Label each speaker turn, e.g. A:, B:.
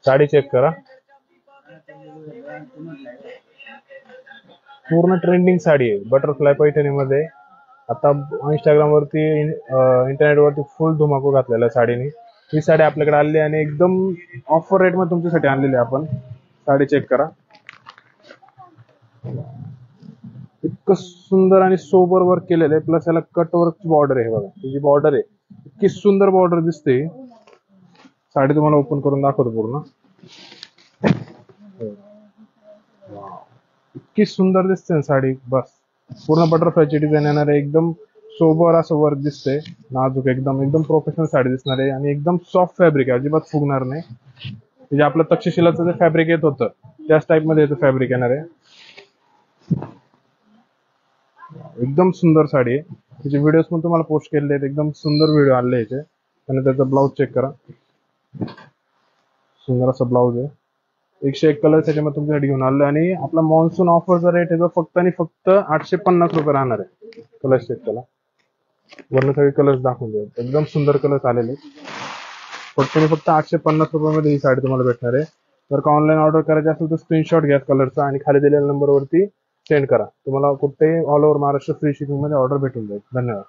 A: Sari check करा, पूर्ण trending sari आहे बटरफ्लाय पैठणी मध्ये. आता इंस्टाग्राम वरती इंटरनेट वरती फुल धुमाकूळ घातलेला आहे साडीने. ही साडी आपल्याकडे आली आणि एकदम ऑफर रेट मध्ये तुमच्यासाठी आणलेली आहे आपण. साडी चेक करा, इतकं सुंदर आणि सोबर वर्क केलेलं आहे. प्लस याला कट वर्क बॉर्डर आहे. बघा ही जी बॉर्डर आहे इतकी सुंदर बॉर्डर दिसते. साडी तुम्हाला ओपन करून दाखवतो पूर्ण. इतकी सुंदर दिसते ना साडी. बस पूर्ण बटरफ्लायची डिझाईन येणार आहे. एकदम सोबर असं वर्क दिसतंय. नाजूक एकदम एकदम प्रोफेशनल साडी दिसणार आहे आणि एकदम सॉफ्ट फॅब्रिक आहे, अजिबात फुगणार नाही. म्हणजे आपलं तक्षशिलाचं जे फॅब्रिक येत होतं त्याच टाइप मध्ये याचं फॅब्रिक येणार आहे. एकदम सुंदर साडी आहे. त्याचे व्हिडिओज पण तुम्हाला पोस्ट केलेले आहेत. एकदम सुंदर व्हिडिओ आले याचे. आणि त्याचा ब्लाऊज चेक करा, सुंदर असा ब्लाऊज आहे. 101 कलर त्याच्यामध्ये तुमच्यासाठी घेऊन आलो. आणि आपला मॉन्सून ऑफरचा रेट आहे फक्त आणि फक्त 850 रुपये राहणार आहे. कलर चेक करा, वरनं सगळे कलर्स दाखवून द्या. एकदम सुंदर कलर्स आलेले. फक्त आणि फक्त 850 रुपयामध्ये ही साडी तुम्हाला भेटणार आहे. जर का ऑनलाईन ऑर्डर करायची असेल तर स्क्रीनशॉट घ्या कलरचा आणि खाली दिलेल्या नंबरवरती सेंड करा. तुम्हाला कुठेही all over Maharashtra free shipping मध्ये ऑर्डर भेटून जाईल. धन्यवाद.